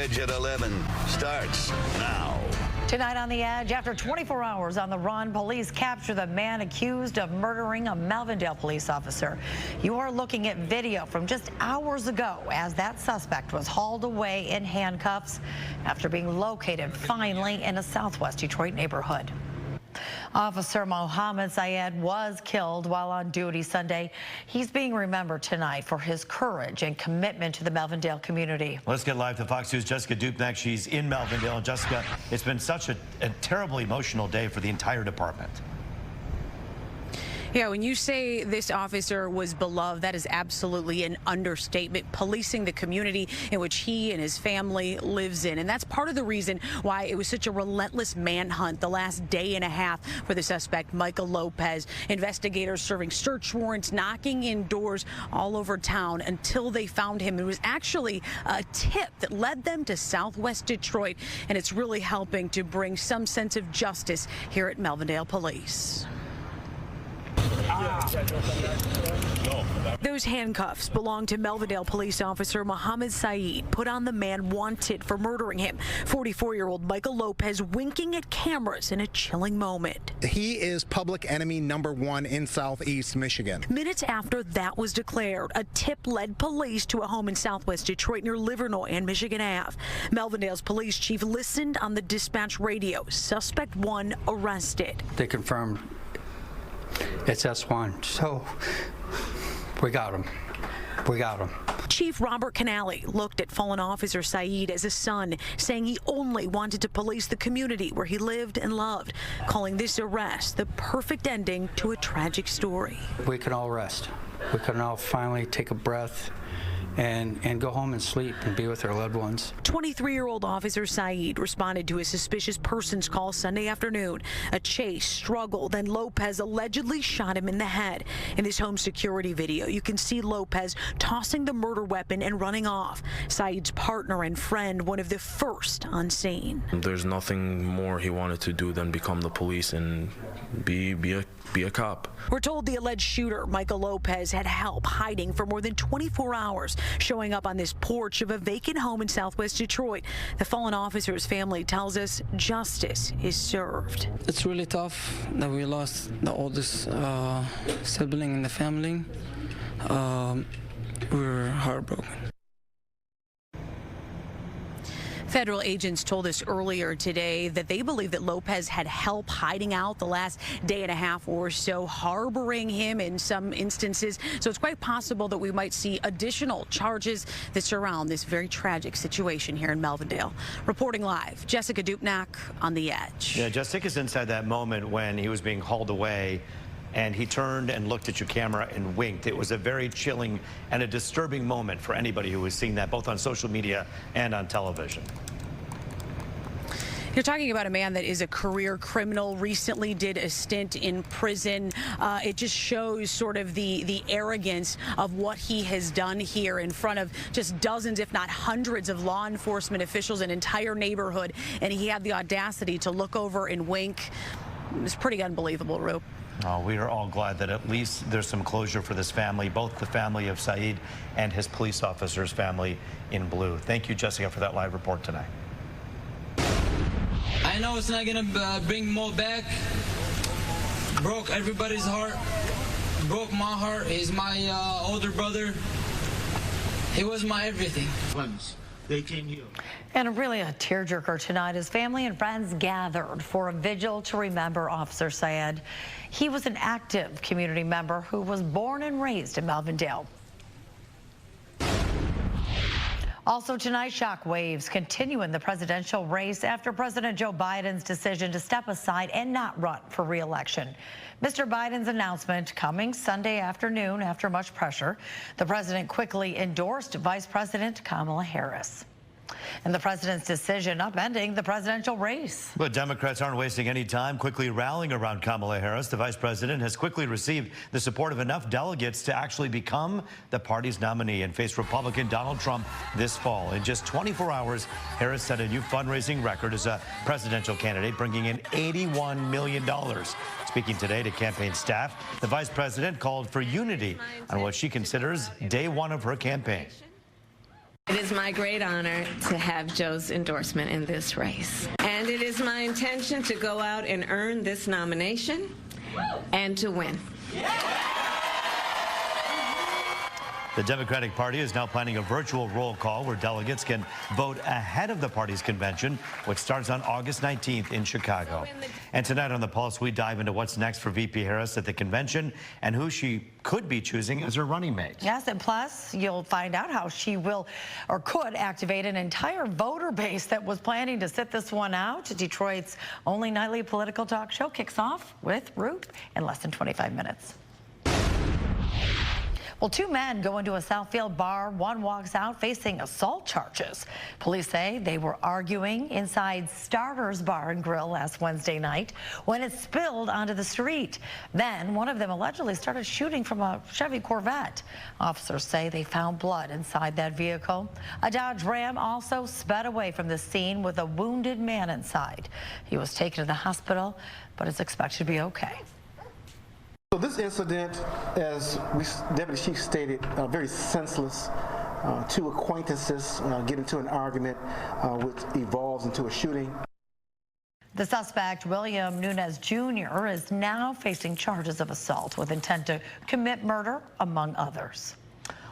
Edge at 11 starts now. Tonight on The Edge, after 24 hours on the run, police capture the man accused of murdering a Melvindale police officer. You are looking at video from just hours ago as that suspect was hauled away in handcuffs after being located finally in a southwest Detroit neighborhood. Officer Mohamed Said was killed while on duty Sunday. He's being remembered tonight for his courage and commitment to the Melvindale community. Let's get live to Fox News' Jessica Duke next. She's in Melvindale. And Jessica, it's been such a terribly emotional day for the entire department. Yeah, when you say this officer was beloved, that is absolutely an understatement. Policing the community in which he and his family lives in. And that's part of the reason why it was such a relentless manhunt the last day and a half for the suspect, Michael Lopez. Investigators serving search warrants, knocking in doors all over town until they found him. It was actually a tip that led them to southwest Detroit, and it's really helping to bring some sense of justice here at Melvindale Police. Those handcuffs belong to Melvindale police officer Mohamed Said, put on the man wanted for murdering him. 44-year-old Michael Lopez winking at cameras in a chilling moment. He is public enemy #1 in Southeast Michigan. Minutes after that was declared, a tip led police to a home in southwest Detroit near Livernois and Michigan Ave. Melvindale's police chief listened on the dispatch radio. Suspect 1 arrested. They confirmed it's S1, so we got him. We got him. Chief Robert Canale looked at fallen officer Said as a son, saying he only wanted to police the community where he lived and loved, calling this arrest the perfect ending to a tragic story. We can all rest. We can all finally take a breath and go home and sleep and be with our loved ones. 23-year-old officer Said responded to a suspicious persons call Sunday afternoon. A chase, struggle, then Lopez allegedly shot him in the head. In this home security video, you can see Lopez tossing the murder weapon and running off. Said's partner and friend, one of the first on scene. There's nothing more he wanted to do than become the police and be a cop. We're told the alleged shooter, Michael Lopez, had help hiding for more than 24 hours, showing up on this porch of a vacant home in southwest Detroit. The fallen officer's family tells us justice is served. It's really tough that we lost the oldest sibling in the family. We're heartbroken. Federal agents told us earlier today that they believe that Lopez had help hiding out the last day and a half or so, harboring him in some instances. So it's quite possible that we might see additional charges that surround this very tragic situation here in Melvindale. Reporting live, Jessica Duke on The Edge. Yeah, just take us inside that moment when he was being hauled away and he turned and looked at your camera and winked. It was a very chilling and a disturbing moment for anybody who was seeing that, both on social media and on television. You're talking about a man that is a career criminal, recently did a stint in prison. It just shows sort of the arrogance of what he has done here in front of just dozens, if not hundreds, of law enforcement officials, an entire neighborhood, and he had the audacity to look over and wink. It was pretty unbelievable, Rube. Oh, we are all glad that at least there's some closure for this family, both the family of Said and his police officer's family in blue. Thank you, Jessica, for that live report tonight. I know it's not going to bring Mo back. Broke everybody's heart. Broke my heart. He's my older brother. He was my everything. They came here. And really a tearjerker tonight as family and friends gathered for a vigil to remember Officer Said. He was an active community member who was born and raised in Melvindale. Also tonight, shock waves continue in the presidential race after President Joe Biden's decision to step aside and not run for re-election. Mr. Biden's announcement coming Sunday afternoon after much pressure. The president quickly endorsed Vice President Kamala Harris. And the president's decision upending the presidential race. But Democrats aren't wasting any time quickly rallying around Kamala Harris. The vice president has quickly received the support of enough delegates to actually become the party's nominee and face Republican Donald Trump this fall. In just 24 hours, Harris set a new fundraising record as a presidential candidate, bringing in $81 million. Speaking today to campaign staff, the vice president called for unity on what she considers day one of her campaign. It is my great honor to have Joe's endorsement in this race. And it is my intention to go out and earn this nomination and to win. The Democratic Party is now planning a virtual roll call where delegates can vote ahead of the party's convention, which starts on August 19th in Chicago. And tonight on The Pulse, we dive into what's next for VP Harris at the convention and who she could be choosing as her running mate. Yes, and plus, you'll find out how she will or could activate an entire voter base that was planning to sit this one out. Detroit's only nightly political talk show kicks off with Ruth in less than 25 minutes. Well, two men go into a Southfield bar. One walks out facing assault charges. Police say they were arguing inside Starter's Bar and Grill last Wednesday night when it spilled onto the street. Then one of them allegedly started shooting from a Chevy Corvette. Officers say they found blood inside that vehicle. A Dodge Ram also sped away from the scene with a wounded man inside. He was taken to the hospital, but is expected to be okay. So this incident, as Deputy Chief stated, very senseless. Two acquaintances get into an argument which evolves into a shooting. The suspect, William Nunez Jr., is now facing charges of assault with intent to commit murder, among others.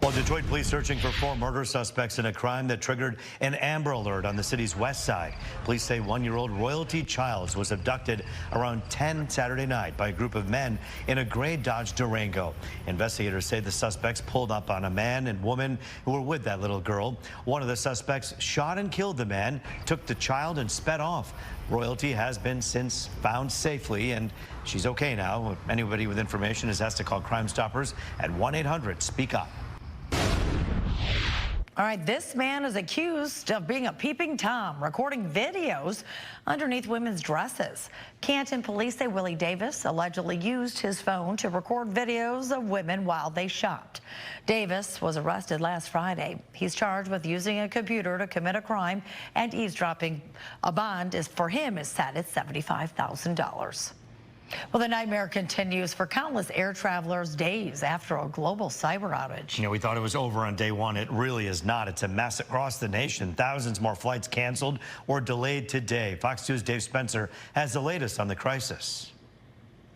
Well, Detroit police searching for 4 murder suspects in a crime that triggered an Amber Alert on the city's west side. Police say 1-year-old Royalty Childs was abducted around 10 Saturday night by a group of men in a gray Dodge Durango. Investigators say the suspects pulled up on a man and woman who were with that little girl. One of the suspects shot and killed the man, took the child and sped off. Royalty has been since found safely, and she's okay now. Anybody with information is asked to call Crime Stoppers at 1-800-SPEAK-UP. All right, this man is accused of being a peeping Tom, recording videos underneath women's dresses. Canton police say Willie Davis allegedly used his phone to record videos of women while they shopped. Davis was arrested last Friday. He's charged with using a computer to commit a crime and eavesdropping. A bond for him is set at $75,000. Well, the nightmare continues for countless air travelers days after a global cyber outage. You know, we thought it was over on day one. It really is not. It's a mess across the nation. Thousands more flights canceled or delayed today. Fox 2's Dave Spencer has the latest on the crisis.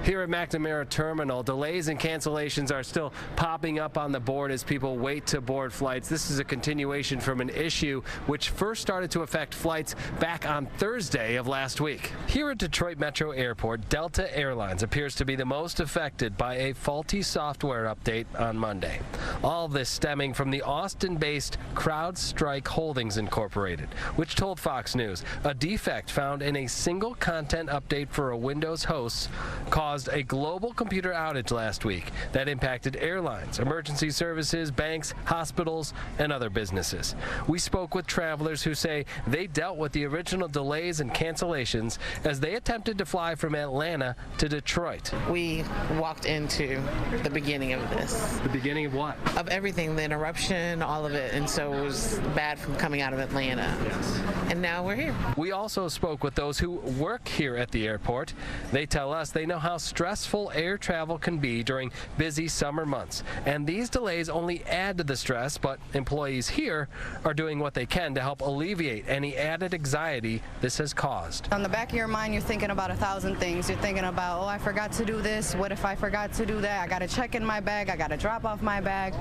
Here at McNamara Terminal, delays and cancellations are still popping up on the board as people wait to board flights. This is a continuation from an issue which first started to affect flights back on Thursday of last week. Here at Detroit Metro Airport, Delta Airlines appears to be the most affected by a faulty software update on Monday. All this stemming from the Austin-based CrowdStrike Holdings Incorporated, which told Fox News a defect found in a single content update for a Windows host caused a global computer outage last week that impacted airlines, emergency services, banks, hospitals, and other businesses. We spoke with travelers who say they dealt with the original delays and cancellations as they attempted to fly from Atlanta to Detroit. We walked into the beginning of this. The beginning of what? Of everything, the interruption, all of it, and so it was bad from coming out of Atlanta. Yes. And now we're here. We also spoke with those who work here at the airport. They tell us they know how stressful air travel can be during busy summer months, and these delays only add to the stress, but employees here are doing what they can to help alleviate any added anxiety this has caused. On the back of your mind, you're thinking about 1,000 things. You're thinking about, oh, I forgot to do this. What if I forgot to do that? I got to check in my bag. I got to drop off my bag.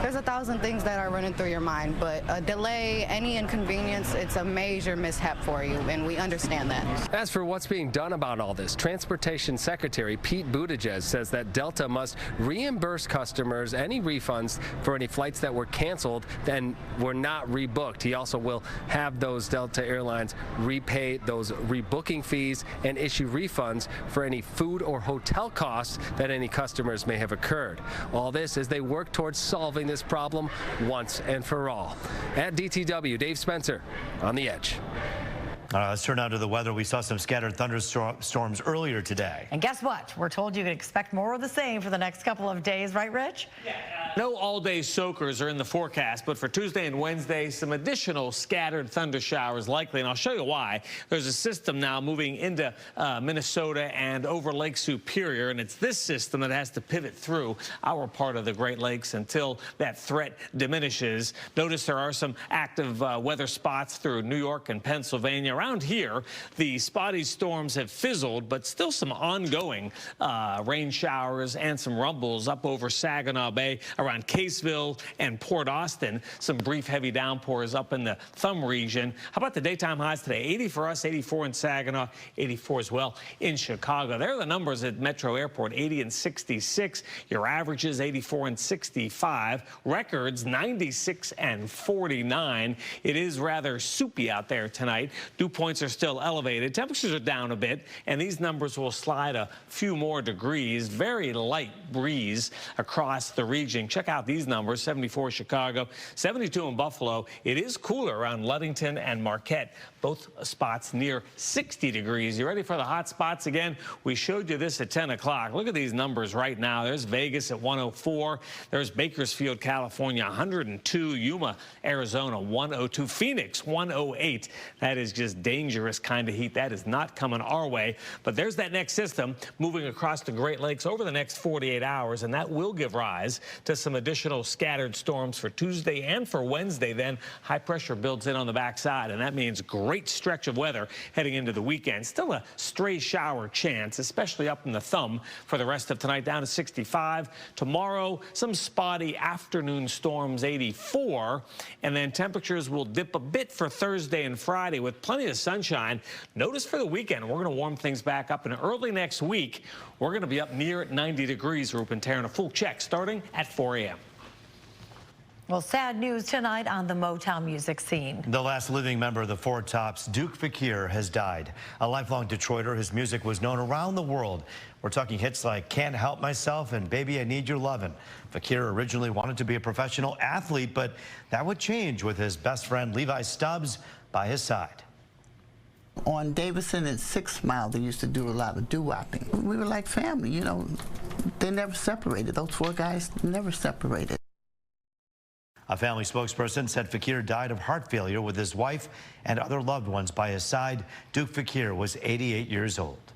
There's 1,000 things that are running through your mind, but a delay, any inconvenience, it's a major mishap for you, and we understand that. As for what's being done about all this, Transportation Secretary Pete Buttigieg says that Delta must reimburse customers any refunds for any flights that were canceled and were not rebooked. He also will have those Delta Airlines repay those rebooking fees and issue refunds for any food or hotel costs that any customers may have occurred. All this as they work towards solving this problem once and for all. At DTW, Dave Spencer on The Edge. Let's turn now to the weather. We saw some scattered thunderstorms earlier today. And guess what? We're told you can expect more of the same for the next couple of days, right, Rich? No all-day soakers are in the forecast, but for Tuesday and Wednesday, some additional scattered thunder showers likely, and I'll show you why. There's a system now moving into Minnesota and over Lake Superior, and it's this system that has to pivot through our part of the Great Lakes until that threat diminishes. Notice there are some active weather spots through New York and Pennsylvania. Around here, the spotty storms have fizzled, but still some ongoing rain showers and some rumbles up over Saginaw Bay, around Caseville and Port Austin. Some brief heavy downpours up in the Thumb region. How about the daytime highs today? 80 for us, 84 in Saginaw, 84 as well in Chicago. There are the numbers at Metro Airport, 80 and 66. Your averages, 84 and 65. Records, 96 and 49. It is rather soupy out there tonight. Dew points are still elevated. Temperatures are down a bit, and these numbers will slide a few more degrees. Very light breeze across the region. Check out these numbers: 74 Chicago, 72 in Buffalo. It is cooler around Ludington and Marquette, both spots near 60 degrees. You ready for the hot spots again? We showed you this at 10 o'clock. Look at these numbers right now. There's Vegas at 104. There's Bakersfield, California, 102. Yuma, Arizona, 102. Phoenix, 108. That is just dangerous kind of heat. That is not coming our way. But there's that next system moving across the Great Lakes over the next 48 hours, and that will give rise to some additional scattered storms for Tuesday and for Wednesday. Then high pressure builds in on the backside, and that means great stretch of weather heading into the weekend. Still a stray shower chance, especially up in the Thumb for the rest of tonight, down to 65. Tomorrow, some spotty afternoon storms, 84, and then temperatures will dip a bit for Thursday and Friday with plenty of sunshine. Notice for the weekend, we're going to warm things back up, and early next week, we're going to be up near 90 degrees. Ruben Taryn, a full check starting at 4 a.m. Well, sad news tonight on the Motown music scene. The last living member of the Four Tops, Duke Fakir, has died. A lifelong Detroiter, his music was known around the world. We're talking hits like Can't Help Myself and Baby I Need Your Lovin'. Fakir originally wanted to be a professional athlete, but that would change with his best friend Levi Stubbs by his side. On Davidson and 6 Mile, they used to do a lot of doo-wopping. We were like family, you know. They never separated. Those 4 guys never separated. A family spokesperson said Fakir died of heart failure with his wife and other loved ones by his side. Duke Fakir was 88 years old.